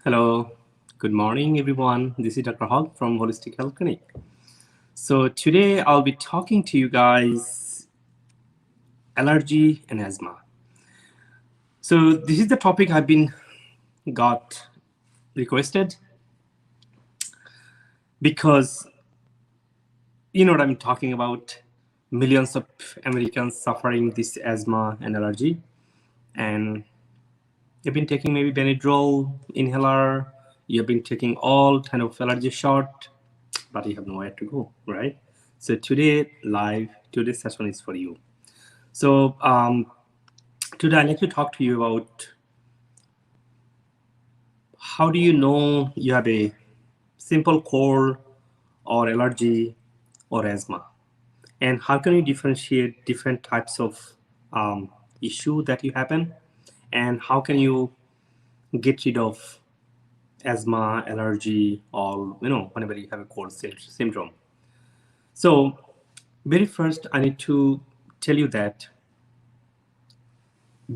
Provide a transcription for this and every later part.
Hello, good morning, everyone. This is Dr. Haque from Holistic Health Clinic. So today I'll be talking to you guys allergy and asthma. So this is the topic I've been got requested because you know what I'm talking about. Millions of Americans suffering this asthma and allergy, and you've been taking maybe Benadryl inhaler. You've been taking all kind of allergy shot, but you have nowhere to go, right? So today's session is for you. So today I'd like to talk to you about how do you know you have a simple cold or allergy or asthma, and how can you differentiate different types of issue that you happen, and how can you get rid of asthma, allergy, or whenever you have a cold syndrome. So very first, I need to tell you that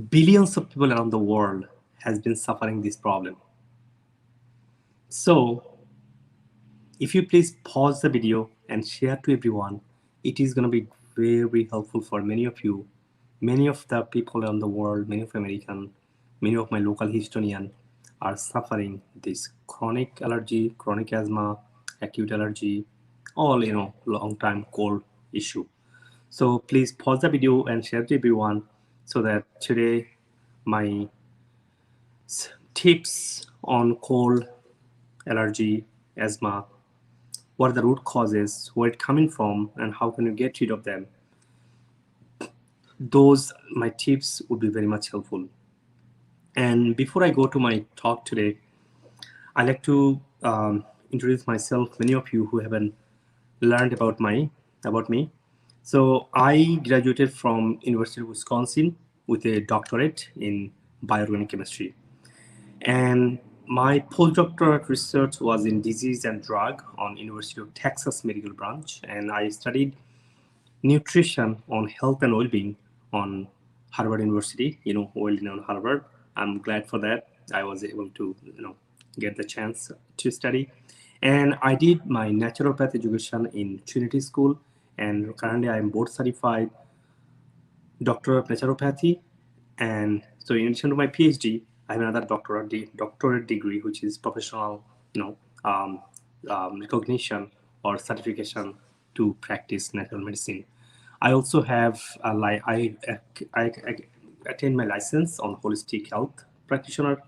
billions of people around the world has been suffering this problem. So if you please pause the video and share to everyone, it is going to be very helpful for many of you. Many of the people around the world, many of American, many of my local Houstonian are suffering this chronic allergy, chronic asthma, acute allergy, all long time cold issue. So please pause the video and share to everyone so that today my tips on cold, allergy, asthma, what are the root causes, where it's coming from, and how can you get rid of them. Those my tips would be very much helpful. And before I go to my talk today, I like to introduce myself. Many of you who haven't learned about me. So I graduated from University of Wisconsin with a doctorate in bioorganic chemistry. And my postdoctorate research was in disease and drug on University of Texas Medical Branch. And I studied nutrition on health and well-being on Harvard University, well-known Harvard. I'm glad for that. I was able to, get the chance to study. And I did my naturopath education in Trinity School. And currently I am board certified doctor of naturopathy. And so in addition to my PhD, I have another doctorate degree, which is professional, recognition or certification to practice natural medicine. I also have I attained my license on holistic health practitioner.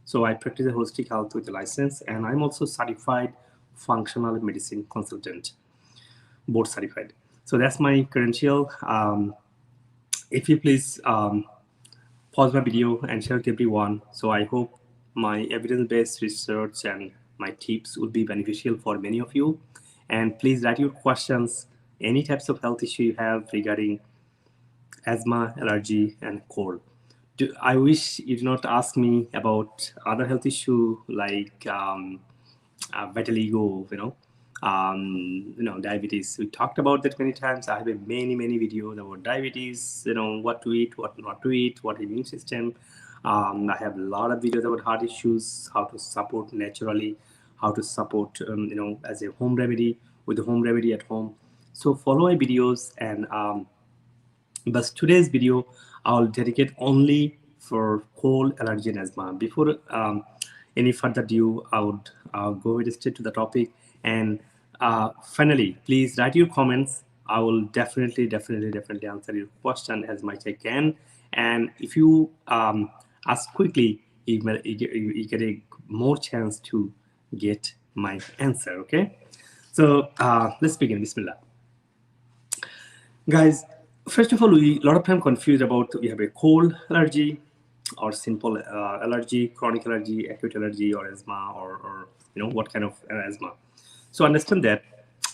So I practice holistic health with a license, and I'm also certified functional medicine consultant, board certified. So that's my credential. If you please pause my video and share with everyone. So I hope my evidence-based research and my tips would be beneficial for many of you. And please write your questions, any types of health issue you have regarding asthma, allergy, and cold. I wish you do not ask me about other health issue like vitiligo, diabetes. We talked about that many times. I have many videos about diabetes, what to eat, what not to eat, what immune system. I have a lot of videos about heart issues, how to support naturally, how to support, as a home remedy, with a home remedy at home. So follow my videos, and but today's video I'll dedicate only for cold, allergy, and asthma. Before any further ado, I would go straight to the topic. And finally, please write your comments. I will definitely answer your question as much as I can. And if you ask quickly, you get a more chance to get my answer. Okay, so let's begin. Bismillah. Guys, first of all, we a lot of time confused about we have a cold allergy or simple allergy, chronic allergy, acute allergy, or asthma, or what kind of asthma. So understand that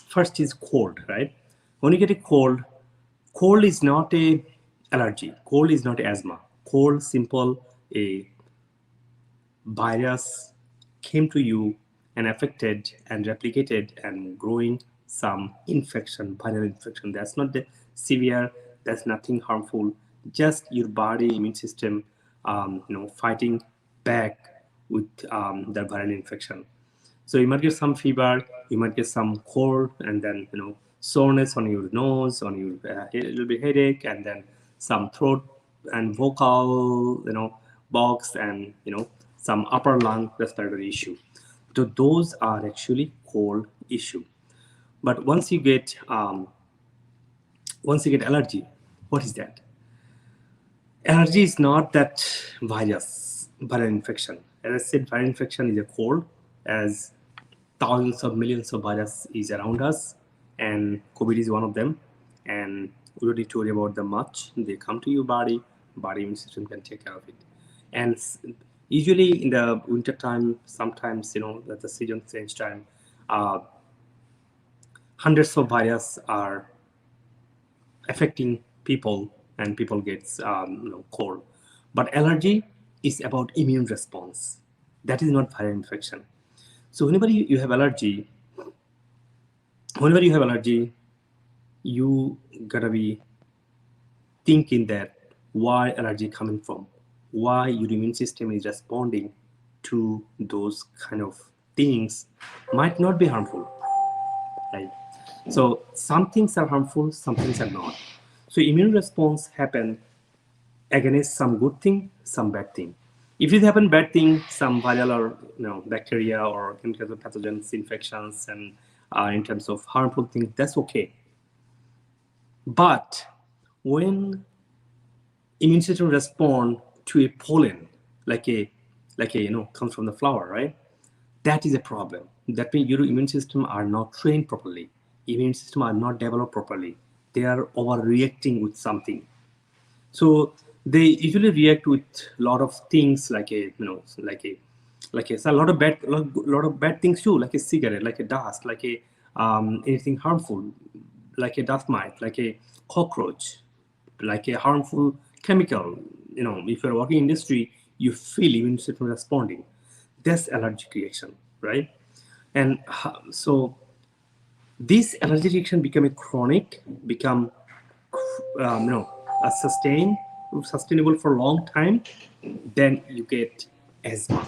first is cold, right? When you get a cold is not a allergy. Cold is not asthma. Cold, simple, a virus came to you and affected and replicated and growing some infection, viral infection. That's not the severe, that's nothing harmful, just your body immune system fighting back with the viral infection. So you might get some fever, you might get some cold, and then soreness on your nose, on your a little bit headache, and then some throat and vocal box, and some upper lung respiratory issue. So those are actually cold issue. But once you get allergy, what is that? Allergy is not that viral infection. As I said, viral infection is a cold, as thousands of millions of virus is around us, and COVID is one of them. And we don't need to worry about them much. They come to your body immune system can take care of it. And usually in the winter time, sometimes that the season change time, hundreds of virus are affecting people, and people gets cold. But allergy is about immune response. That is not viral infection. So whenever you have allergy, you gotta be thinking that why allergy coming from, why your immune system is responding to those kind of things might not be harmful, right? So some things are harmful, some things are not. So immune response happen against some good thing, some bad thing. If it happen bad thing, some viral or bacteria, or in terms of pathogens, infections, and in terms of harmful things, that's okay. But when immune system respond to a pollen, like a comes from the flower, right? That is a problem. That means your immune system are not trained properly. Immune system are not developed properly. They are overreacting with something. So they usually react with a lot of things, like a so a lot of bad things too, like a cigarette, like a dust, like a anything harmful, like a dust mite, like a cockroach, like a harmful chemical. If you're working in industry, you feel immune system responding. That's allergic reaction, right? And so this allergic reaction become a chronic, become a sustainable for a long time, then you get asthma.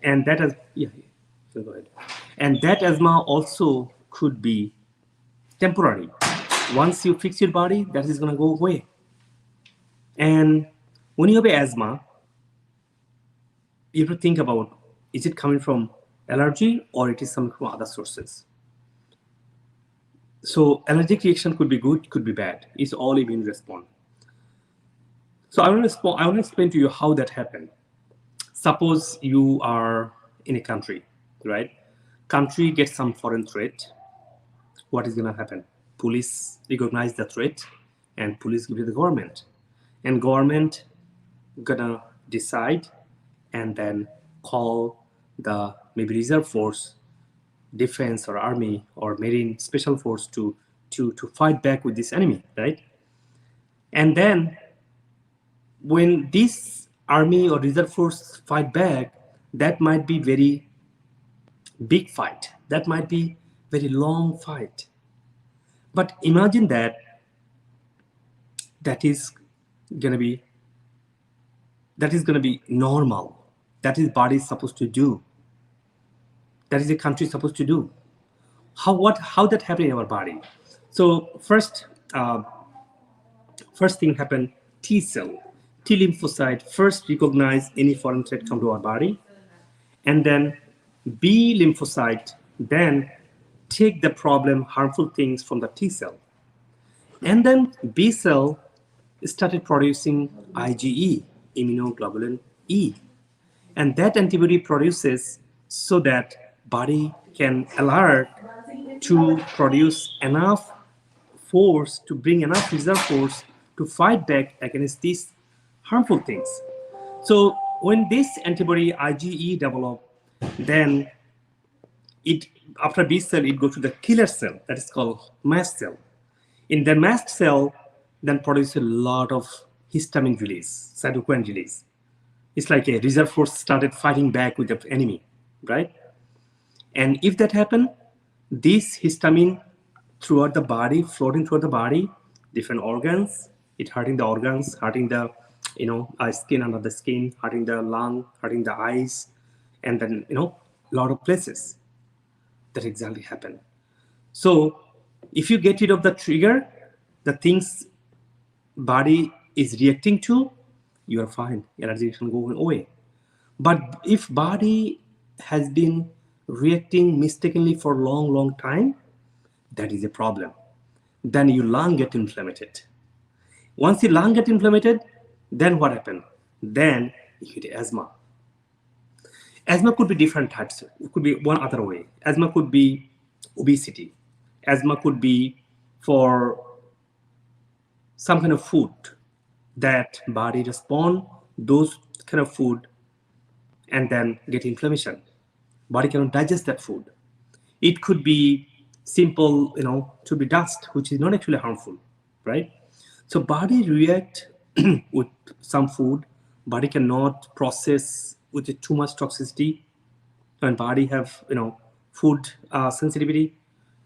And that is, yeah, so go ahead. And that asthma also could be temporary. Once you fix your body, that is going to go away. And when you have asthma, you have to think about, is it coming from allergy or it is coming from other sources? So allergic reaction could be good, could be bad. It's all immune response. So I want to explain to you how that happened. Suppose you are in a country, right? Country gets some foreign threat. What is going to happen? Police recognize the threat, and police give it to the government. And government gonna decide, and then call the maybe reserve force, defense or army or marine special force to fight back with this enemy, right? And then when this army or reserve force fight back, that might be very big fight, that might be very long fight. But imagine that is gonna be normal. That is body is supposed to do. That is a country supposed to do. How that happen in our body? So first thing happen, T cell, T lymphocyte first recognize any foreign threat come to our body, and then B lymphocyte then take the problem, harmful things from the T cell, and then B cell started producing IgE, immunoglobulin E, and that antibody produces so that body can alert to produce enough force, to bring enough reserve force to fight back against these harmful things. So when this antibody IgE develop, then it after B cell it goes to the killer cell that is called mast cell. In the mast cell, then produce a lot of histamine release, cytokine release. It's like a reserve force started fighting back with the enemy, right? And if that happen, this histamine throughout the body, floating throughout the body, different organs, it hurting the organs, hurting the skin under the skin, hurting the lung, hurting the eyes, and then, a lot of places that exactly happen. So if you get rid of the trigger, the things body is reacting to, you are fine. Allergy can go away. But if body has been reacting mistakenly for a long, long time, that is a problem. Then your lung get inflamed. Once your lung get inflamed, then what happens? Then you get asthma. Asthma could be different types. It could be one other way. Asthma could be obesity. Asthma could be for some kind of food that body respond those kind of food and then get inflammation. Body cannot digest that food. It could be simple, to be dust, which is not actually harmful, right? So body react with some food. Body cannot process with too much toxicity. When body have, food sensitivity,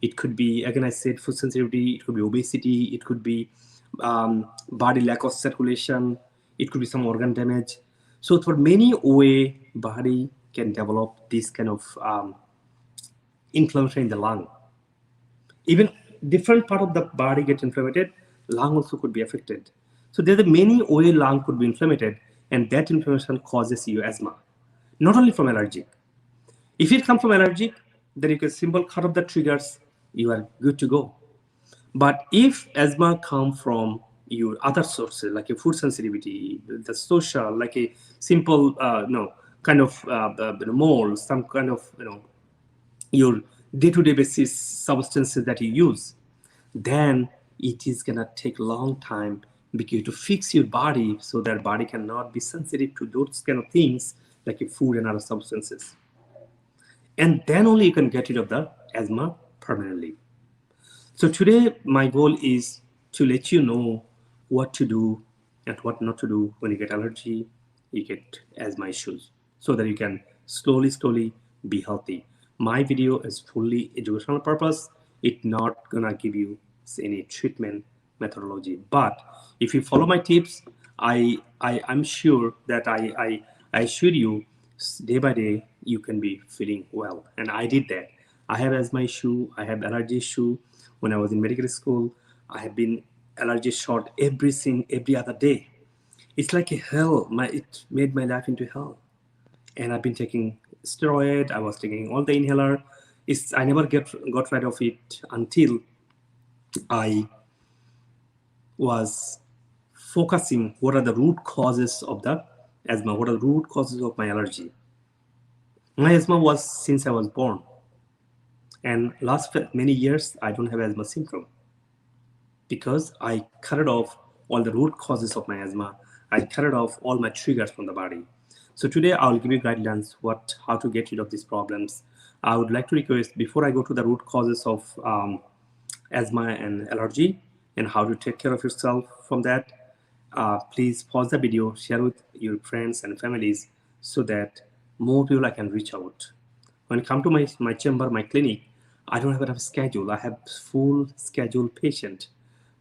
it could be, again I said, food sensitivity. It could be obesity. It could be body lack of circulation. It could be some organ damage. So for many way, body can develop this kind of inflammation in the lung. Even different part of the body get inflamed, lung also could be affected. So there's a many way lung could be inflamed, and that inflammation causes you asthma. Not only from allergic. If it comes from allergic, then you can simple cut off the triggers, you are good to go. But if asthma come from your other sources, like a food sensitivity, the social, like a simple, kind of mold, some kind of, your day-to-day basis substances that you use, then it is gonna take a long time because to fix your body so that body cannot be sensitive to those kind of things like a food and other substances. And then only you can get rid of the asthma permanently. So today my goal is to let you know what to do and what not to do when you get allergy, you get asthma issues, so that you can slowly be healthy. My video is fully educational purpose. It's not gonna give you any treatment methodology. But if you follow my tips, I'm sure that I assure you day by day you can be feeling well. And I did that. I have asthma issue, I have allergy issue. When I was in medical school, I have been allergy shot every other day. It's like a hell. It made my life into hell. And I've been taking steroid. I was taking all the inhaler. I never got rid of it until I was focusing what are the root causes of the asthma, what are the root causes of my allergy. My asthma was since I was born. And last many years, I don't have asthma symptom because I cut off all the root causes of my asthma. I cut off all my triggers from the body. So today I'll give you guidelines how to get rid of these problems. I would like to request, before I go to the root causes of asthma and allergy and how to take care of yourself from that, please pause the video, share with your friends and families so that more people I can reach out. When it comes to my chamber, my clinic, I don't have enough schedule. I have full schedule patient.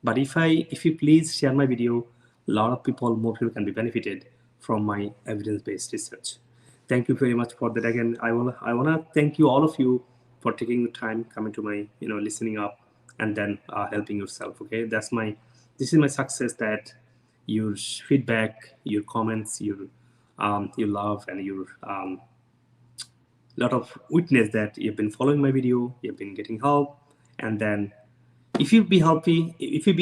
But if you please share my video, a lot of people, more people can be benefited from my evidence-based research. Thank you very much for that. Again, I wanna thank you, all of you, for taking the time, coming to my, listening up, and then helping yourself. Okay, this is my success, that your feedback, your comments, your love, and your lot of witness that you've been following my video, you've been getting help, and then if you be healthy, if you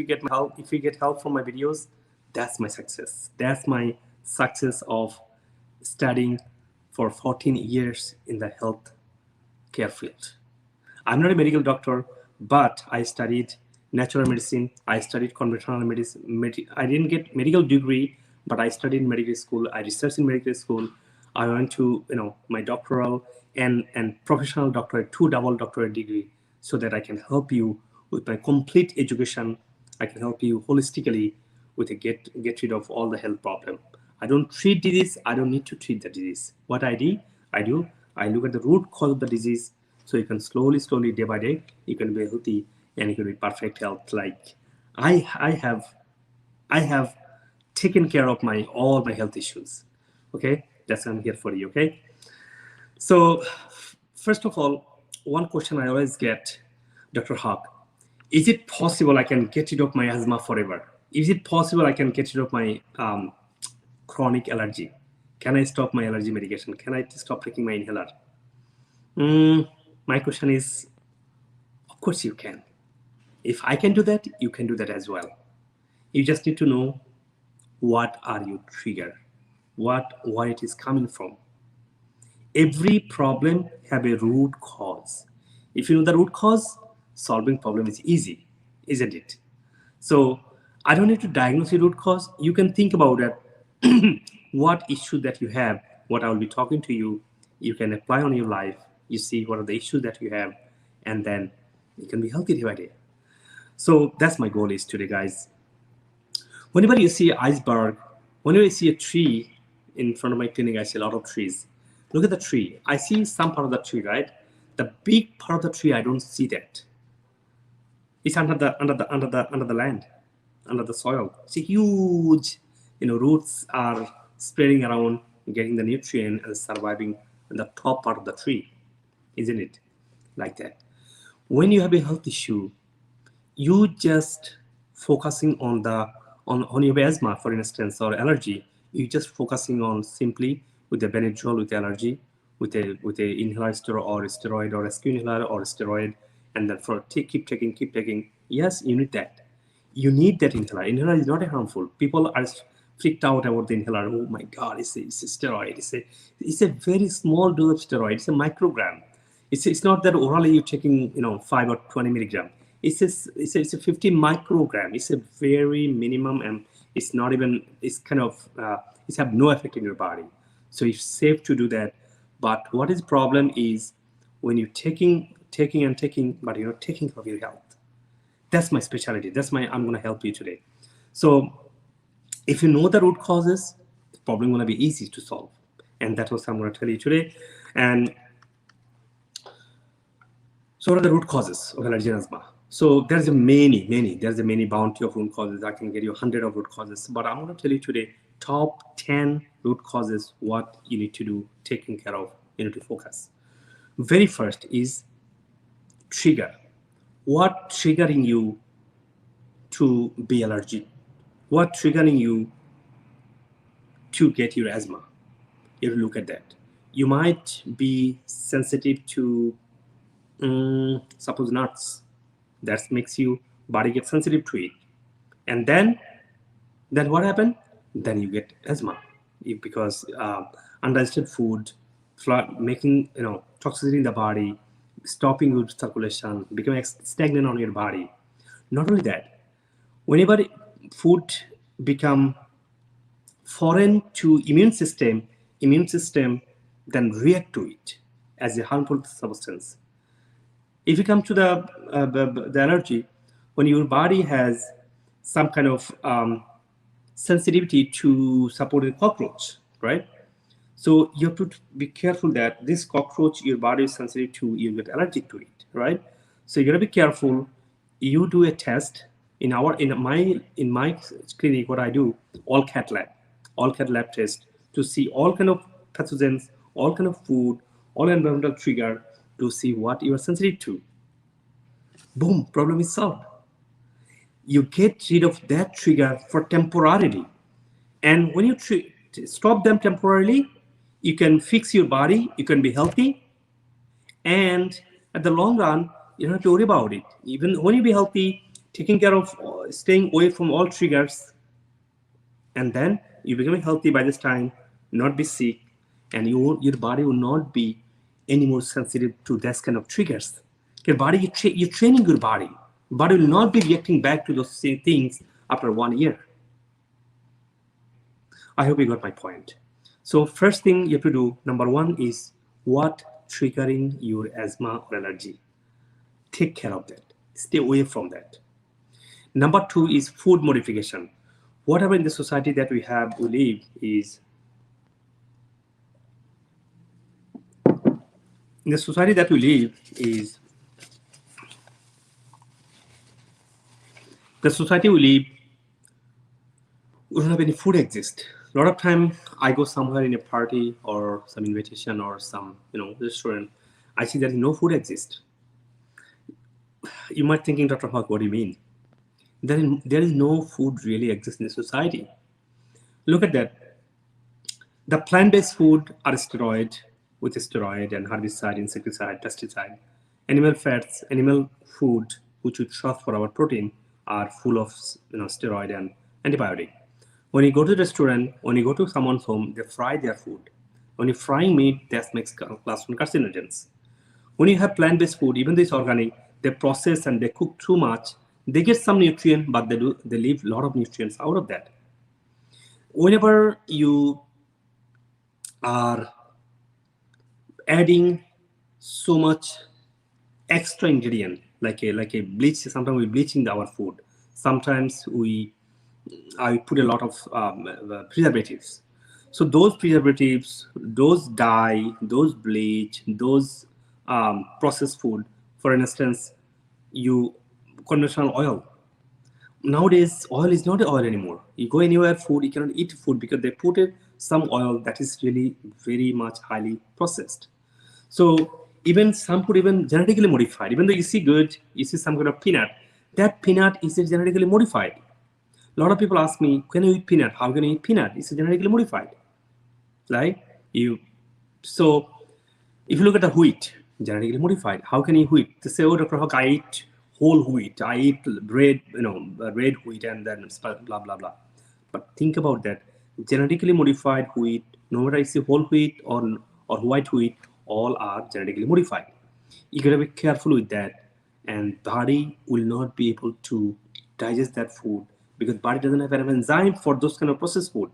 get help from my videos, that's my success. That's my success of studying for 14 years in the health care field. I'm not a medical doctor, but I studied natural medicine. I studied conventional medicine. I didn't get medical degree, but I studied in medical school. I researched in medical school. I went to my doctoral and professional doctorate, 2 double doctorate degree, so that I can help you with my complete education. I can help you holistically with a get rid of all the health problem. I don't treat disease. I don't need to treat the disease. What I look at the root cause of the disease, so you can slowly, day by day, you can be healthy and you can be perfect health. Like I have I have taken care of all my health issues. Okay, that's why I'm here for you. Okay, so first of all, one question I always get, Dr. Haque, is it possible I can get rid of my asthma forever? Is it possible I can get rid of my chronic allergy? Can I stop my allergy medication? Can I stop taking my inhaler? My question is, of course you can. If I can do that, you can do that as well. You just need to know what are your trigger, why it is coming from. Every problem have a root cause. If you know the root cause, solving problem is easy, isn't it? So I don't need to diagnose the root cause. You can think about it. What issue that you have, what I will be talking to you, you can apply on your life. You see what are the issues that you have, and then you can be healthy day by day. So that's my goal is today, guys. Whenever you see an iceberg, whenever you see a tree in front of my clinic, I see a lot of trees. Look at the tree. I see some part of the tree, right? The big part of the tree, I don't see that. It's under the land, under the soil. It's a huge, roots are spreading around, getting the nutrient and surviving in the top part of the tree, isn't it? Like that. When you have a health issue, you just focusing on your asthma, for instance, or allergy. You just focusing on simply with the Benadryl with allergy, with a inhaler steroid or rescue inhaler or steroid, and then keep taking. Yes, you need that. You need that inhaler. Inhaler is not harmful. People are freaked out about the inhaler. Oh my God, it's a steroid. It's a very small dose of steroid. It's a microgram. It's not that orally you're taking 5 or 20 milligram. It's a 50 microgram. It's a very minimum, and it's not even. It's kind of it's have no effect in your body. So it's safe to do that. But what is problem is when you're taking, but you're not taking care of your health. That's my specialty. I'm going to help you today. So if you know the root causes, the problem going to be easy to solve. And that's what I'm going to tell you today. And so what are the root causes of allergy and asthma? So there's a many bounty of root causes. I can get you 100 of root causes, but I'm going to tell you today top 10 root causes what you need to do, taking care of, you need to focus. Very first is trigger. What triggering you to be allergic? What triggering you to get your asthma? You have to look at that. You might be sensitive to suppose nuts. That makes you body get sensitive to it, and then what happened? Then you get asthma because undigested food, making toxicity in the body, stopping good circulation, becoming stagnant on your body. Not only that, whenever food become foreign to immune system then react to it as a harmful substance. If you come to the allergy, when your body has some kind of sensitivity to support a cockroach, right? So you have to be careful that this cockroach your body is sensitive to, you get allergic to it, right? So you gotta be careful. You do a test in my clinic. What I do, all cat lab test to see all kind of pathogens, all kind of food, all environmental trigger to see what you are sensitive to. Boom, problem is solved. You get rid of that trigger for temporarily. And when you stop them temporarily, you can fix your body, you can be healthy, and at the long run, you don't have to worry about it. Even when you be healthy, taking care of, staying away from all triggers, and then you become healthy by this time, not be sick, and your body will not be any more sensitive to this kind of triggers. Your body, you're training your body. Body will not be reacting back to those same things after 1 year. I hope you got my point. So first thing you have to do, number one, is what triggering your asthma or allergy. Take care of that. Stay away from that. Number two is food modification. Whatever in the society that we live is, in the society that we live is, the society we live, we don't have any food exist. A lot of time I go somewhere in a party or some invitation or some restaurant, I see that no food exists. You might thinking, Dr. Haque, what do you mean? There is no food really exists in society. Look at that. The plant-based food are steroid and herbicide, insecticide, pesticide. Animal fats, animal food, which we trust for our protein, are full of steroid and antibiotic. When you go to the restaurant, when you go to someone's home, they fry their food. When you frying meat, that makes class 1 carcinogens. When you have plant-based food, even though it's organic, they process and they cook too much. They get some nutrient, but they leave a lot of nutrients out of that. Whenever you are adding so much extra ingredient, like a bleach, sometimes we bleaching our food. Sometimes I put a lot of preservatives. So those preservatives, those dye, those bleach, those processed food, for instance, conventional oil. Nowadays, oil is not oil anymore. You go anywhere, food, you cannot eat food because they put some oil that is really very much highly processed. So even some food even genetically modified. Even though you see good, you see some kind of peanut, that peanut is genetically modified. A lot of people ask me, can you eat peanut? How can you eat peanut? It's genetically modified. Right? So if you look at the wheat, genetically modified. How can you eat wheat? They say, oh, Dr. Haque, I eat whole wheat. I eat red wheat and then blah, blah, blah. But think about that. Genetically modified wheat, no matter it's whole wheat or white wheat, all are genetically modified. You gotta be careful with that. And body will not be able to digest that food because body doesn't have an enzyme for those kind of processed food.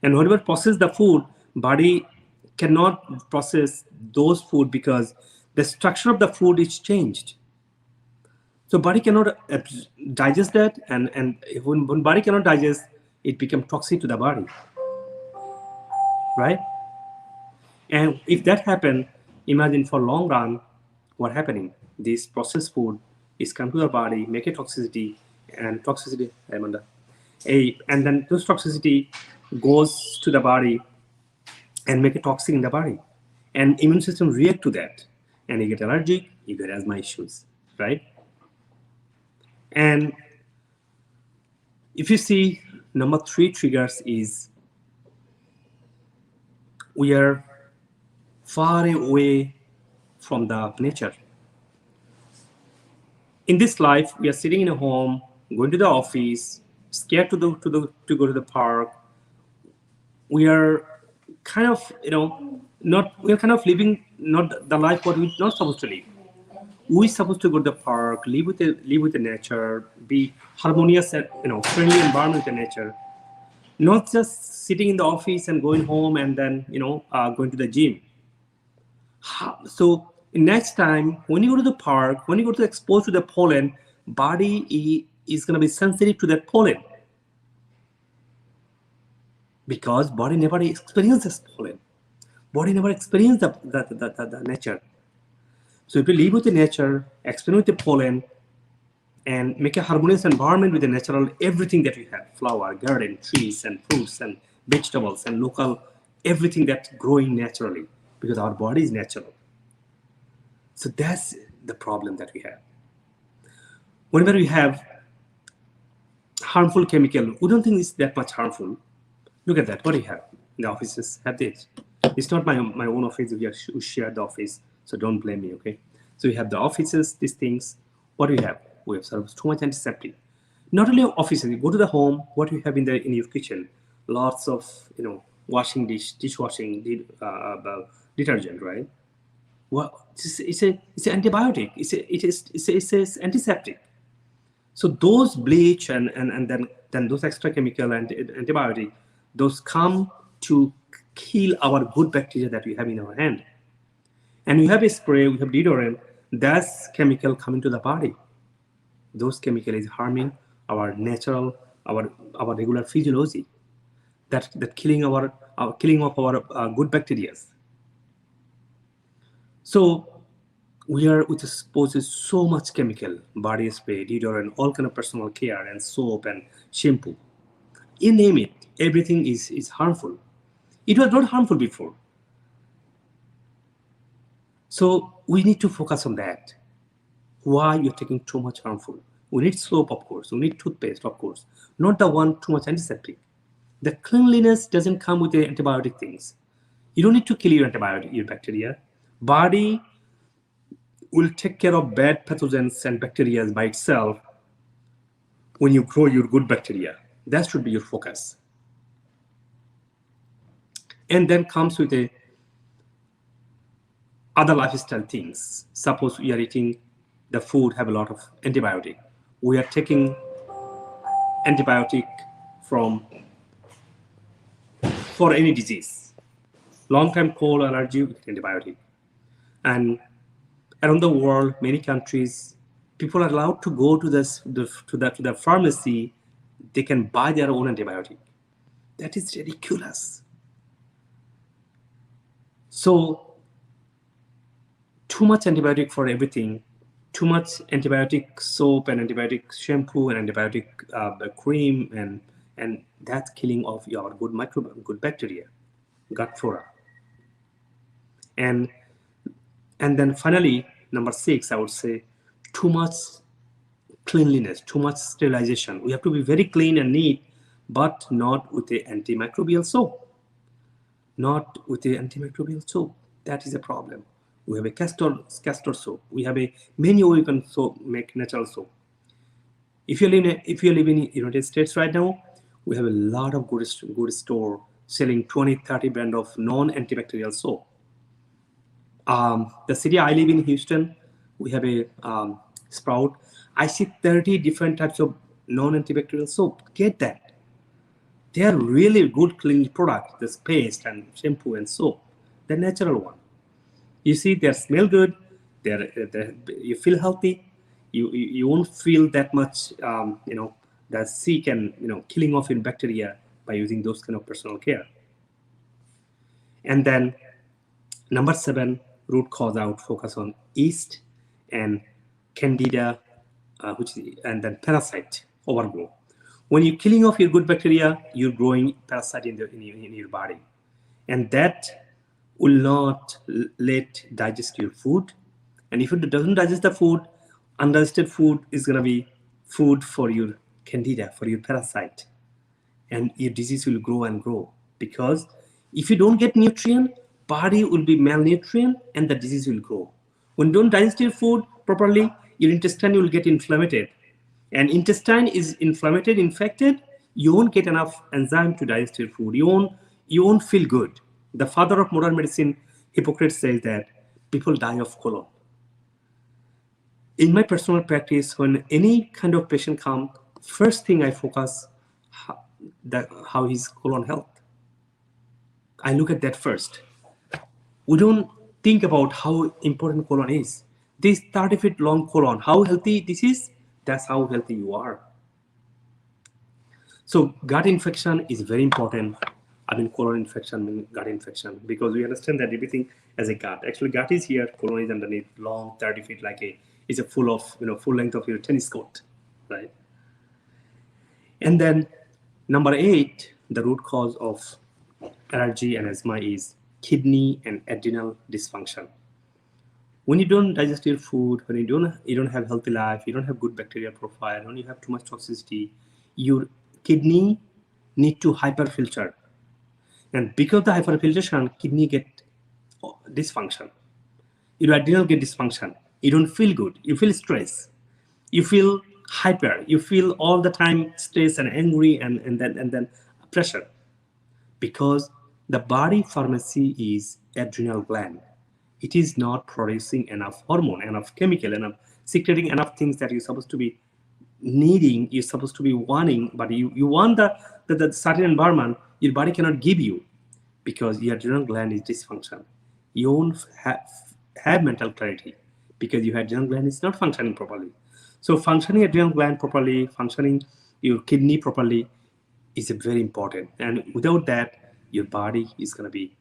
And whenever process the food, body cannot process those food because the structure of the food is changed. So body cannot digest that, and when body cannot digest, it becomes toxic to the body, right? And if that happens, imagine for long run, what happening? This processed food is come to the body, make a toxicity, and then this toxicity goes to the body and make a toxin in the body, and immune system react to that, and you get allergic, you get asthma issues, right? And if you see, number 3 triggers is we are far away from the nature. In this life, we are sitting in a home, going to the office, scared to go to the park. We are kind of we're kind of living not the life what we're not supposed to live. We're supposed to go to the park, live with the nature, be harmonious and friendly environment with the nature, not just sitting in the office and going home and then going to the gym. So next time when you go to the park, when you go to expose to the pollen, body is going to be sensitive to that pollen because body never experiences pollen. Body never experiences the nature. So if you live with the nature, experiment with the pollen, and make a harmonious environment with the natural everything that we have, flower, garden, trees, and fruits, and vegetables, and local, everything that's growing naturally, because our body is natural. So that's the problem that we have. Whenever we have harmful chemical, we don't think it's that much harmful. Look at that. What do you have? The offices have this. It's not my own office. We share the office, so don't blame me, okay? So we have the offices, these things. What do we have? We have sort of too much antiseptic. Not only offices. You go to the home. What do you have in your kitchen? Lots of washing dishwashing detergent, right? Well, it's an antibiotic. It's antiseptic. So those bleach and then those extra chemical and antibiotic, those come to kill our good bacteria that we have in our hand. And we have a spray, we have deodorant, that's chemical coming to the body. Those chemical is harming our natural, our regular physiology. That killing killing of our good bacteria. So we expose to so much chemical, body spray, deodorant, all kind of personal care, and soap and shampoo. You name it. everything is harmful. It was not harmful before. So we need to focus on that. Why you're taking too much harmful? We need soap, of course. We need toothpaste, of course. Not the one too much antiseptic. The cleanliness doesn't come with the antibiotic things. You don't need to kill your antibiotic, your bacteria. Body will take care of bad pathogens and bacteria by itself when you grow your good bacteria. That should be your focus. And then comes with the other lifestyle things. Suppose we are eating the food have a lot of antibiotic. We are taking antibiotic for any disease. Long-term cold allergy with antibiotic. And around the world, many countries, people are allowed to go to the pharmacy. They can buy their own antibiotic. That is ridiculous. So too much antibiotic for everything, too much antibiotic soap and antibiotic shampoo and antibiotic cream, and that's killing off your good bacteria, gut flora. And then finally, number 6, I would say, too much cleanliness, too much sterilization. We have to be very clean and neat, but not with the antimicrobial soap. Not with the antimicrobial soap. That is a problem. We have a castor soap. We have a many way you can make natural soap. If you live in United States right now, we have a lot of good store selling 20-30 brand of non-antibacterial soap. The city I live in, Houston, we have a Sprout. I see 30 different types of non-antibacterial soap. Get that. They are really good clean products. This paste and shampoo and soap, the natural one. You see, they smell good. You feel healthy. You won't feel that much, that sick and killing off in bacteria by using those kind of personal care. And then number 7, root cause out, focus on yeast and candida, and then parasite overgrow. When you're killing off your good bacteria, you're growing parasite in your body, and that will not let digest your food. And if it doesn't digest the food, undigested food is going to be food for your candida, for your parasite, and your disease will grow and grow. Because if you don't get nutrient, body will be malnutrient and the disease will grow. When you don't digest your food properly, your intestine will get inflamed, and intestine is infected, you won't get enough enzyme to digest your food. You won't feel good. The father of modern medicine, Hippocrates, says that people die of colon. In my personal practice, when any kind of patient comes, first thing I focus how his colon health. I look at that first. We don't think about how important colon is. This 30-feet long colon, how healthy this is, that's how healthy you are. So gut infection is very important. I mean, colon infection, gut infection, because we understand that everything as a gut. Actually, gut is here, colon is underneath, long 30 feet, it's a full length of your tennis court, right? And then number 8, the root cause of allergy and asthma is kidney and adrenal dysfunction. When you don't digest your food, when you don't have healthy life, you don't have good bacterial profile, when you have too much toxicity, your kidney need to hyperfilter. And because of the hyperfiltration, kidney get dysfunction. Your adrenal get dysfunction. You don't feel good. You feel stress. You feel hyper. You feel all the time stress and angry and then pressure. Because the body pharmacy is adrenal gland. It is not producing enough hormone, enough chemical, enough secreting enough things that you're supposed to be needing, you're supposed to be wanting, but you want the certain environment your body cannot give you because your adrenal gland is dysfunction. You won't have mental clarity because your adrenal gland is not functioning properly. So functioning adrenal gland properly, functioning your kidney properly is very important. And without that, your body is going to be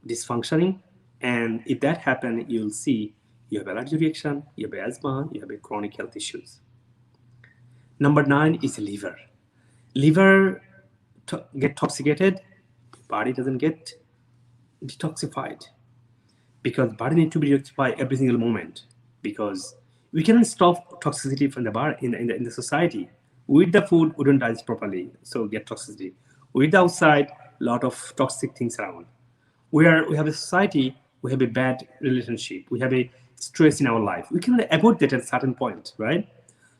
dysfunctioning. And if that happens, you'll see you have allergy reaction, you have asthma, you have a chronic health issues. Number 9 is liver. Liver get toxicated, body doesn't get detoxified, because body need to be detoxified every single moment, because we cannot stop toxicity from the bar in the society. With the food, we don't digest properly, so get toxicity. With the outside, lot of toxic things around. We have a society, we have a bad relationship, we have a stress in our life. We cannot avoid that at a certain point, right?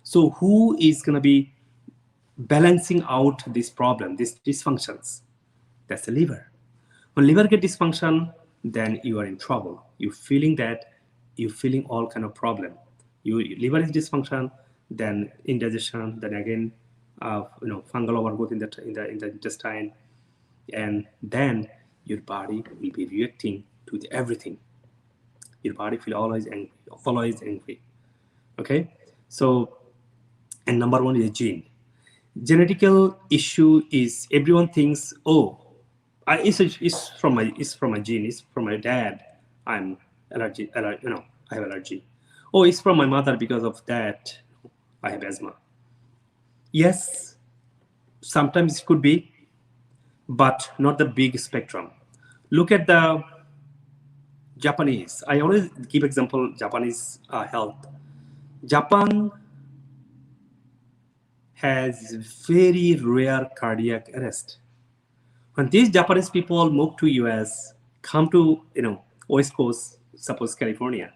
So who is going to be balancing out this problem, these dysfunctions? That's the liver. When liver get dysfunction, then you are in trouble. You're feeling all kind of problem. Liver is dysfunction, then indigestion, then again, fungal overgrowth in the intestine, and then your body will be reacting to everything. Your body feel always angry. Okay, so, and number one is a gene. Genetical issue is everyone thinks, oh, it's from my gene, it's from my dad. I have allergy. Oh, it's from my mother, because of that I have asthma. Yes, sometimes it could be, but not the big spectrum. Look at the Japanese. I always give example Japanese health. Japan has very rare cardiac arrest. When these Japanese people move to US, come to West Coast, suppose California,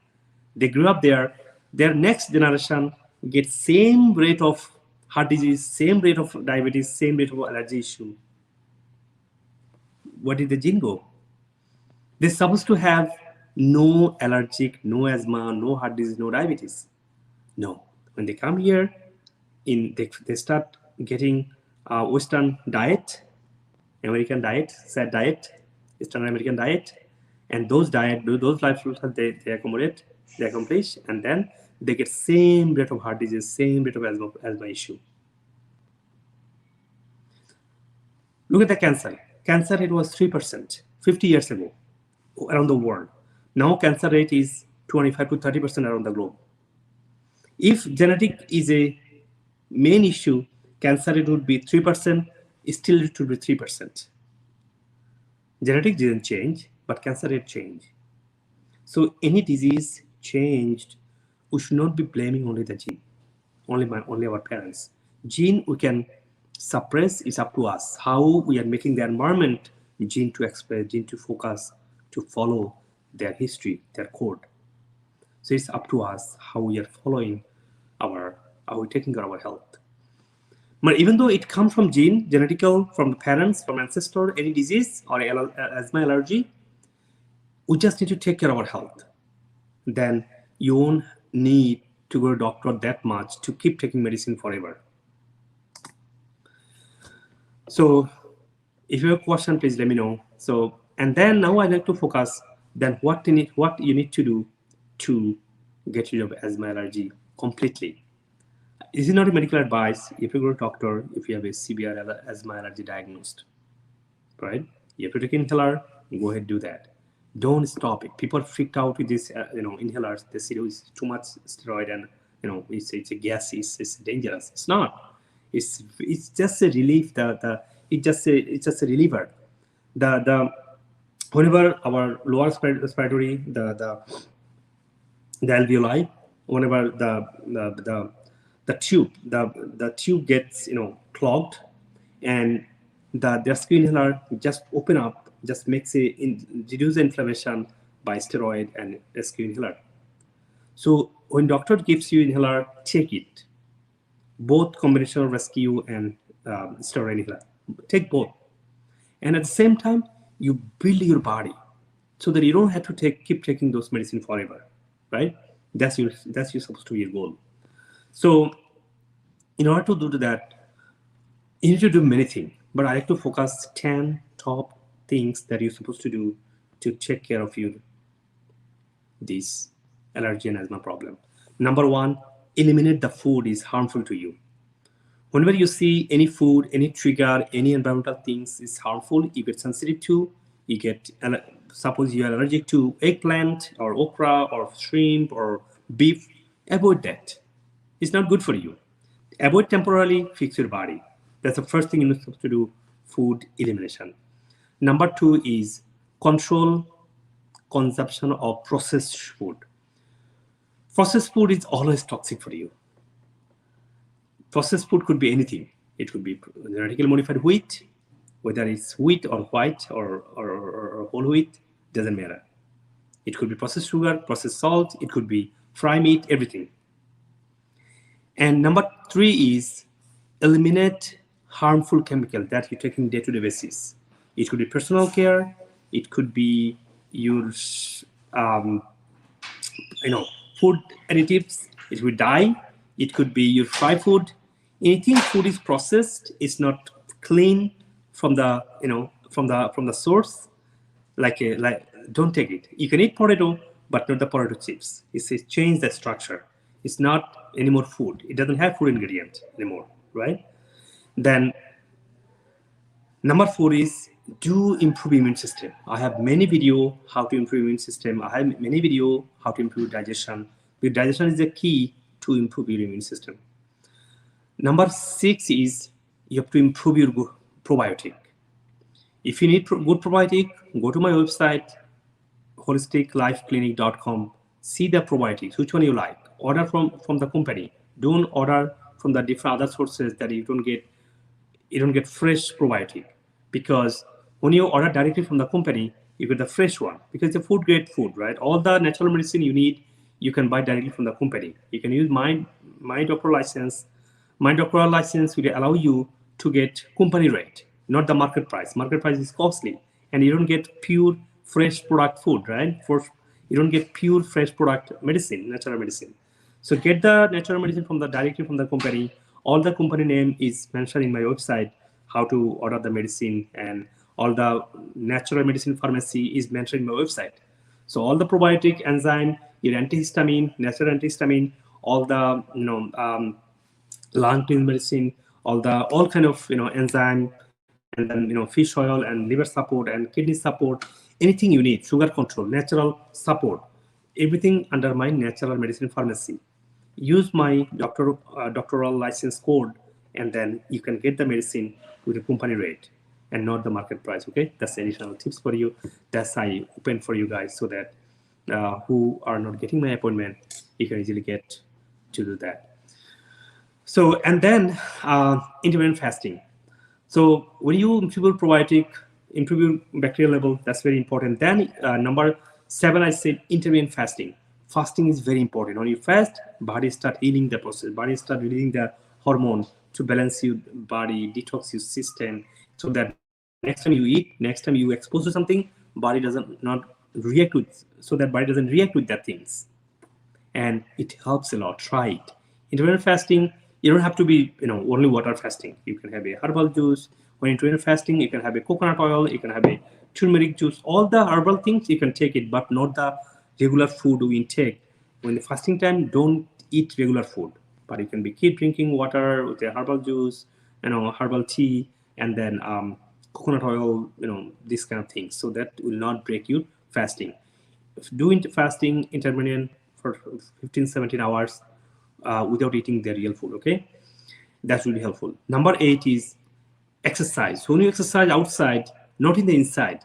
they grew up there. Their next generation gets same rate of heart disease, same rate of diabetes, same rate of allergy issue. Where did the gene go? They're supposed to have no allergic, no asthma, no heart disease, no diabetes. No. When they come here, they start getting Western diet, American diet, sad diet, Eastern American diet, and those lifestyles they accommodate, they accomplish, and then they get same rate of heart disease, same rate of asthma issue. Look at the cancer. Cancer rate was 3% 50 years ago around the world. Now cancer rate is 25 to 30% around the globe. If genetic is a main issue, cancer rate would be 3%, still it would be 3%. Genetic didn't change, but cancer rate changed. So any disease changed, we should not be blaming only the gene, only our parents. Gene we can suppress, is up to us. How we are making the environment gene to express, gene to focus, to follow their history, their code. So it's up to us how we are following how we're taking care of our health. But even though it comes from gene, genetical, from the parents, from ancestor, any disease or asthma, allergy, we just need to take care of our health. Then you won't need to go to doctor that much to keep taking medicine forever. So if you have a question, please let me know. So, and then now I'd like to focus then what you need to do to get rid of asthma, allergy completely. This is not a medical advice. If you go to a doctor, if you have a severe asthma allergy diagnosed, right? You have to take inhaler, go ahead, do that. Don't stop it. People freaked out with this, inhalers. They say it's too much steroid, and it's a gas. It's dangerous. It's not. It's just a relief. It's just a reliever. Whenever our lower respiratory, the alveoli, whenever the tube gets clogged, and the rescue inhaler just open up, just makes reduce the inflammation by steroid and rescue inhaler. So when doctor gives you inhaler, take it. Both combination of rescue and steroid inhaler. Take both. And at the same time, you build your body so that you don't have to keep taking those medicine forever, right? That's supposed to be your goal. So in order to do that, you need to do many things, but I like to focus 10 top things that you're supposed to do to take care of this allergy and asthma problem. Number one, eliminate the food is harmful to you. Whenever you see any food, any trigger, any environmental things is harmful, you get sensitive to, suppose you're allergic to eggplant or okra or shrimp or beef, avoid that. It's not good for you. Avoid temporarily, fix your body. That's the first thing you're supposed to do food elimination. Number 2 is control consumption of processed food. Processed food is always toxic for you. Processed food could be anything. It could be genetically modified wheat, whether it's wheat or white or whole wheat, doesn't matter. It could be processed sugar, processed salt, it could be fry meat, everything. And number 3 is eliminate harmful chemical that you take in day-to-day basis. It could be personal care, it could be your food additives, it could be dye, it could be your fry food. Anything food is processed is not clean from the from the source. Like don't take it. You can eat potato, but not the potato chips. It's change the structure. It's not anymore food. It doesn't have food ingredient anymore, right? Then number 4 is do improve immune system. I have many video how to improve immune system. I have many video how to improve digestion. Because digestion is the key to improve your immune system. Number 6 is you have to improve your probiotic. If you need good probiotic, go to my website, holistiklifeclinic.com. See the probiotics, which one you like. Order from the company. Don't order from the different other sources that you don't get fresh probiotic. Because when you order directly from the company, you get the fresh one. Because it's a food grade food, right? All the natural medicine you need, you can buy directly from the company. You can use my doctor license. My doctoral license will allow you to get company rate, not the market price. Market price is costly, and you don't get pure fresh product food, right? You don't get pure fresh product medicine, natural medicine. So get the natural medicine directly from the company. All the company name is mentioned in my website, how to order the medicine, and all the natural medicine pharmacy is mentioned in my website. So all the probiotic, enzyme, your antihistamine, natural antihistamine, all the lung cleansing medicine, all kind of enzyme, and then fish oil and liver support and kidney support, anything you need, sugar control, natural support, everything under my natural medicine pharmacy. Use my doctoral license code, and then you can get the medicine with a company rate and not the market price. Okay, that's additional tips for you. That's I open for you guys, so that who are not getting my appointment, you can easily get to do that. So, and then intermittent fasting. So when you improve your probiotic, improve your bacterial level, that's very important. Then number 7, I said intermittent fasting. Fasting is very important. When you fast, body start healing the process. Body start releasing the hormone to balance your body, detox your system, so that next time you eat, next time you expose to something, body doesn't not react with, so that body doesn't react with that things. And it helps a lot. Try it. Intermittent fasting, you don't have to be only water fasting. You can have a herbal juice. When intermittent fasting, you can have a coconut oil, you can have a turmeric juice, all the herbal things you can take it, but not the regular food we intake. When the fasting time, don't eat regular food, but you can keep drinking water with a herbal juice, herbal tea, and then coconut oil, this kind of things. So that will not break your fasting. Do fasting intermittent for 15-17 hours without eating the real food. Okay, that will be helpful. Number 8 is exercise. When you exercise outside, not in the inside.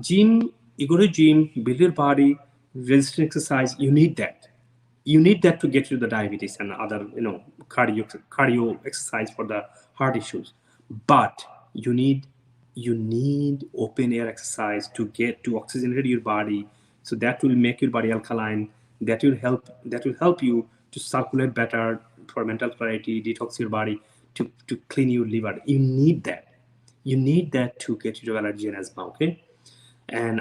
Gym, you go to gym, build your body, resistance exercise. You need that. You need that to get you the diabetes and other cardio exercise for the heart issues. But you need open air exercise to get to oxygenate your body, so that will make your body alkaline. That will help you to circulate better for mental clarity, detox your body, to clean your liver. You need that. You need that to get you to allergy and asthma. Okay, and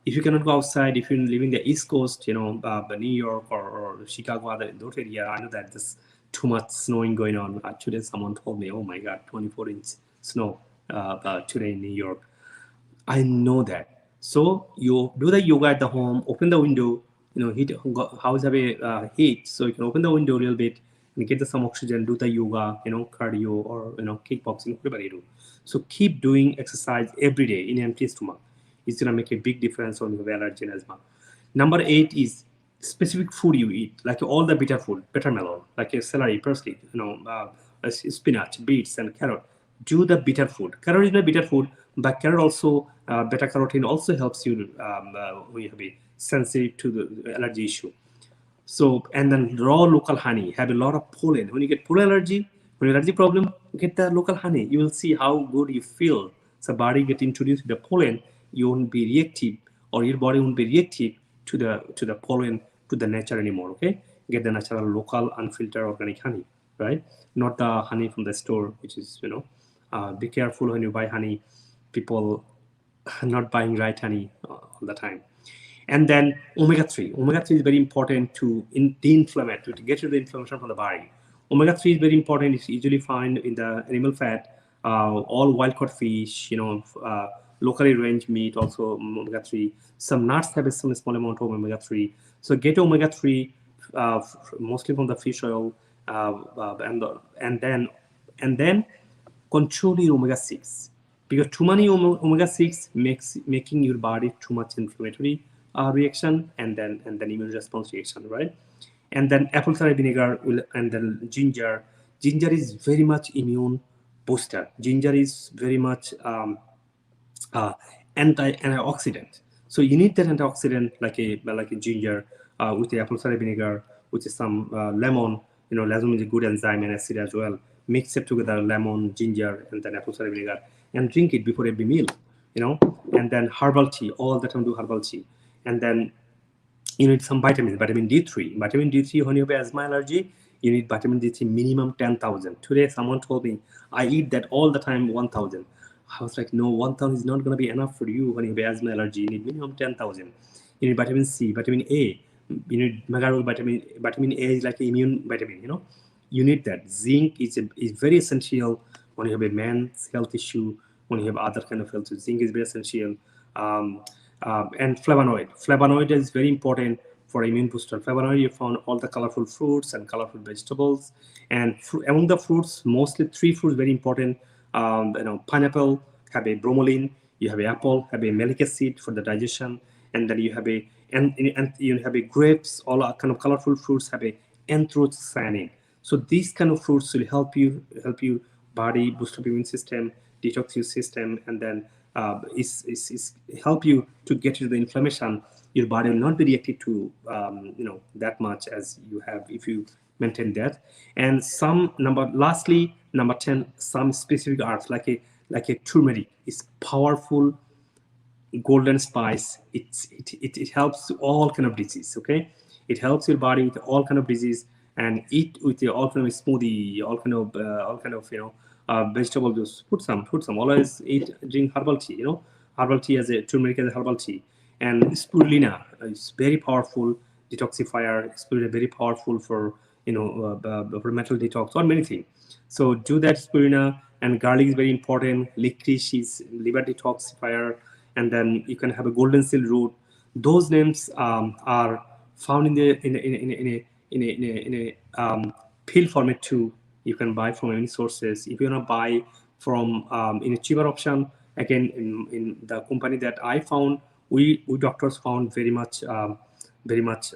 if you cannot go outside, if you're living the East Coast, New York or Chicago, those area, I know that there's too much snowing going on. Today, someone told me, "Oh my God, 24-inch snow today in New York." I know that. So you do the yoga at the home, open the window, house have a heat, so you can open the window a little bit and get some oxygen, do the yoga, cardio, or kickboxing, whatever you do. So keep doing exercise every day in empty stomach. It's gonna make a big difference on your allergy and asthma. Number 8 is specific food you eat, like all the bitter food, bitter melon, like a celery, parsley, spinach, beets, and carrot. do the bitter food. Carrot is not bitter food, but carrot also, beta carotene also helps you when you have a sensitive to the allergy issue. So, and then raw local honey have a lot of pollen. When you get pollen allergy, when allergy problem, get the local honey. You will see how good you feel. So body get introduced to the pollen, you won't be reactive, or your body won't be reactive to the pollen, to the nature anymore. Okay, get the natural, local, unfiltered, organic honey, right? Not the honey from the store, which is be careful when you buy honey. People not buying right honey all the time. And then omega-3. Omega-3 is very important to de-inflammatory, to get rid of the inflammation from the body. Omega-3 is very important. It's usually found in the animal fat, all wild-caught fish, locally range meat, also omega-3. Some nuts have some small amount of omega-3. So get omega-3 mostly from the fish oil, and then control your omega-6, because too many omega-6 making your body too much inflammatory reaction, and then immune response reaction, right? And then apple cider vinegar and then ginger is very much immune booster. Ginger is very much uh, antioxidant. So you need that antioxidant like a ginger, with the apple cider vinegar, with some lemon. Lemon is a good enzyme and acid as well. Mix it together, lemon, ginger, and then apple cider vinegar, and drink it before every meal. And then herbal tea. All the time do herbal tea, and then you need some vitamins, vitamin D3. Vitamin D3, when you have asthma allergy, you need vitamin D3 minimum 10,000. Today, someone told me, I eat that all the time, 1,000. I was like, no, 1,000 is not going to be enough for you when you have asthma allergy. You need minimum 10,000. You need vitamin C, vitamin A. You need megaral vitamin. Vitamin A is like immune vitamin. You need that. Zinc is very essential when you have a man's health issue, when you have other kind of health. Zinc is very essential. Um, and flavonoid. Flavonoid is very important for immune booster. Flavonoid, you found all the colorful fruits and colorful vegetables. And among the fruits, mostly three fruits very important. Pineapple have a bromelain. You have a apple have a malic acid for the digestion, and then you have and you have a grapes. All kind of colorful fruits have a anthocyanin. So these kind of fruits will help you body, boost up immune system, detox your system, and then is help you to get rid of the inflammation. Your body will not be reactive to that much as you have if you maintain that. And lastly, number 10, some specific herbs like a turmeric is powerful golden spice. It helps all kind of disease. Okay, it helps your body with all kind of disease, and eat with your all kind of smoothie, all kind of vegetable juice. Put some. Always eat, drink herbal tea. Herbal tea as a turmeric as a herbal tea. And spirulina is very powerful detoxifier. Spirulina very powerful for for mental detox or many things. So do that spirulina. And garlic is very important. Licorice is liver detoxifier. And then you can have a golden seal root. Those names are found in a pill format too. You can buy from any sources. If you want to buy from in a cheaper option, again in the company that I found, we doctors found very much very much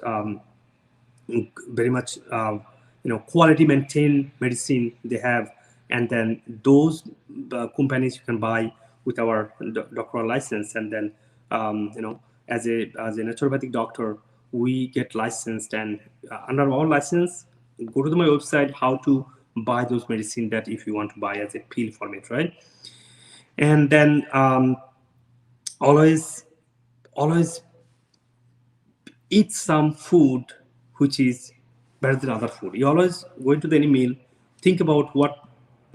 quality maintained medicine they have. And then those companies you can buy with our doctoral license. And then as a naturopathic doctor, we get licensed, and under our license, go to my website how to buy those medicine that if you want to buy as a pill format, right? And then always eat some food which is better than other food. You always go into any meal, think about what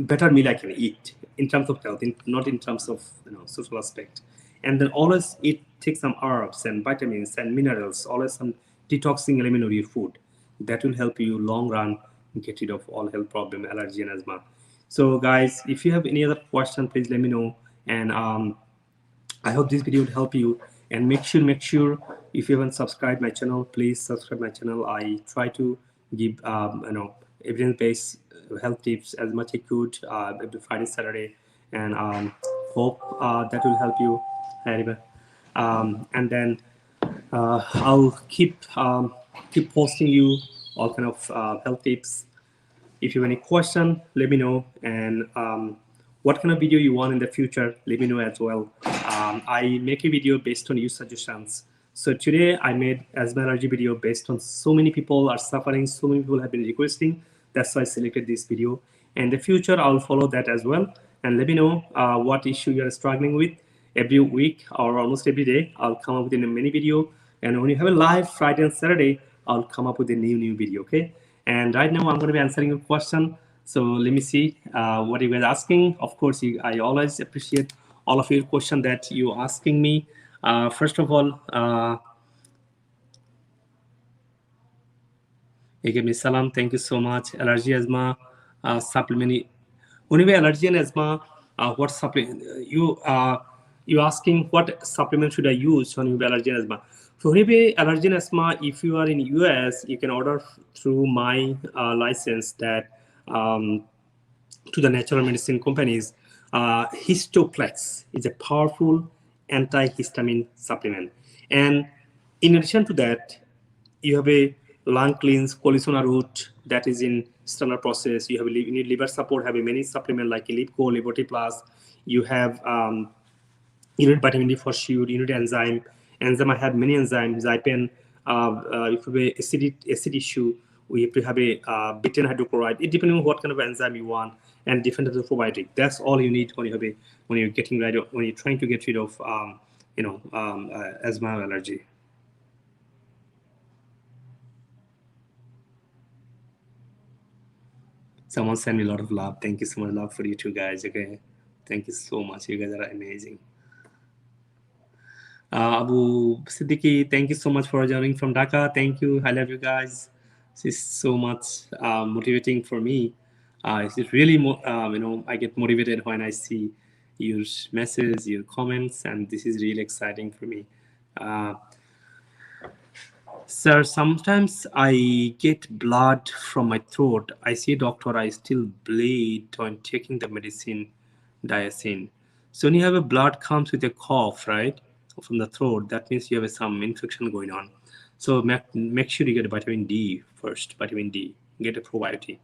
better meal I can eat in terms of health, not in terms of social aspect. And then always take some herbs and vitamins and minerals, always some detoxing element of your food. That will help you long run get rid of all health problem, allergy and asthma. So guys, if you have any other question, please let me know. And I hope this video would help you. And make sure if you haven't subscribed my channel, please subscribe my channel. I try to give evidence-based health tips as much as I could every Friday, Saturday, and hope that will help you. Anyway, and then I'll keep posting you all kind of health tips. If you have any question, let me know. And what kind of video you want in the future, let me know as well. I make a video based on your suggestions. So today I made asthma allergy video based on so many people are suffering, so many people have been requesting. That's why I selected this video. And in the future, I'll follow that as well. And let me know what issue you're struggling with. Every week or almost every day, I'll come up with a mini video. And when you have a live Friday and Saturday, I'll come up with a new video, okay? And right now, I'm going to be answering your question. So let me see what you guys asking. Of course, I always appreciate all of your question that you asking me. First of all, you give me salam. Thank you so much. Allergy asthma supplement. Anyway, allergy and asthma. What supplement you asking? What supplement should I use on your allergy and asthma? So anyway, allergy and asthma. If you are in US, you can order through my license that. To the natural medicine companies, Histoplex is a powerful antihistamine supplement. And in addition to that, you have a lung cleanse, colisona root that is in standard process. You need liver support, have a many supplement like Lipco, Liberty Plus. You have you need vitamin D for sure. You need enzyme. Enzyme, I have many enzymes. Zypen, if you have acid issue, we have to have a betaine hydrochloride. It depends on what kind of enzyme you want and different types of probiotic. That's all you need when you have when you're getting rid of, when you're trying to get rid of asthma allergy. Someone sent me a lot of love. Thank you so much. Love for you two guys. Okay, thank you so much. You guys are amazing. Abu Siddiqui, thank you so much for joining from Dhaka. Thank you. I love you guys. This is so much motivating for me. It's really, I get motivated when I see your messages, your comments, and this is really exciting for me. Sir, sometimes I get blood from my throat. I see a doctor, I still bleed when taking the medicine, diazine. So when you have a blood comes with a cough, right, from the throat, that means you have some infection going on. So make sure you get a vitamin D first, vitamin D, get a probiotic,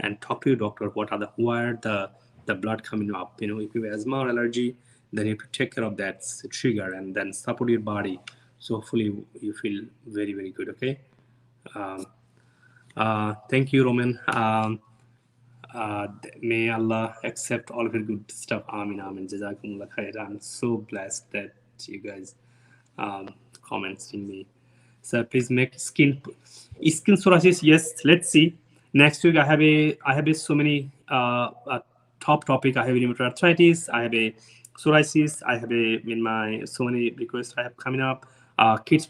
and talk to your doctor. Why are the blood coming up? If you have asthma or allergy, then you have to take care of that trigger and then support your body. So hopefully you feel very, very good. Okay. Thank you, Roman. May Allah accept all of your good stuff. Amin, amin. Jazakumullah khair. I'm so blessed that you guys commenting me. So please make skin psoriasis. Yes, let's see. Next week I have so many top topic. I have rheumatoid arthritis. I have a psoriasis. I have so many requests I have coming up. Kids,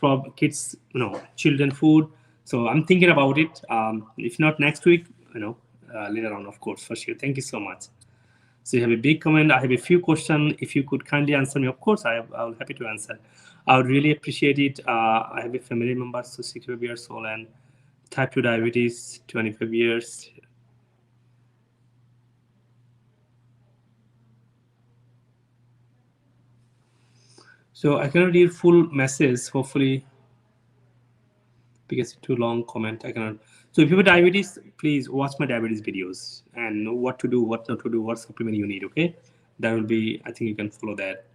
children food. So I'm thinking about it. If not next week, later on, of course, for sure. Thank you so much. So you have a big comment. I have a few questions. If you could kindly answer me, of course, I'll happy to answer. I would really appreciate it. I have a family member, so 65 years old, and type 2 diabetes, 25 years. So I cannot read full message, hopefully, because it's too long comment. I cannot. So if you have diabetes, please watch my diabetes videos and know what to do, what not to do, what supplement you need, okay? That will be, I think you can follow that.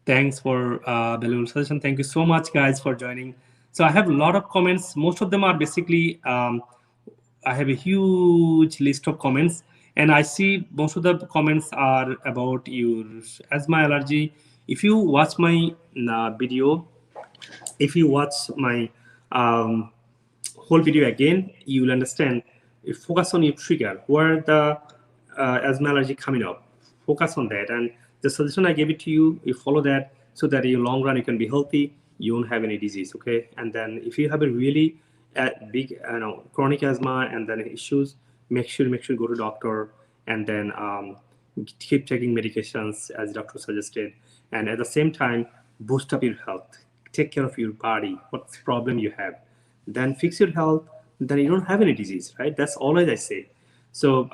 Thanks for valuable suggestion. Thank you so much, guys, for joining. So I have a lot of comments. Most of them are basically, I have a huge list of comments, and I see most of the comments are about your asthma allergy. If you watch my video, if you watch my whole video again, you will understand. You focus on your trigger, where the asthma allergy coming up. Focus on that, and the suggestion I gave it to you, you follow that, so that in your long run you can be healthy. You won't have any disease, okay? And then if you have a really big, chronic asthma and then issues, make sure go to doctor, and then keep taking medications as doctor suggested, and at the same time boost up your health. Take care of your body. What's the problem you have? Then fix your health. Then you don't have any disease, right? That's always I say. So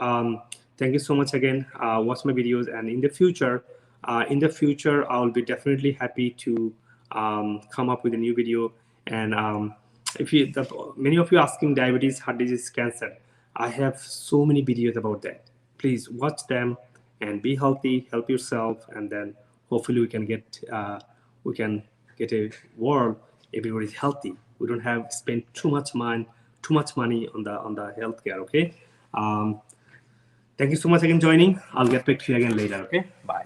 thank you so much again. Watch my videos, and in the future, I'll be definitely happy to come up with a new video. And many of you asking diabetes, heart disease, cancer, I have so many videos about that. please watch them and be healthy, help yourself, and then hopefully we can get a world everybody's healthy. We don't have spend too much money on the healthcare. Okay. Thank you so much again joining. I'll get back to you again later. Okay. Bye.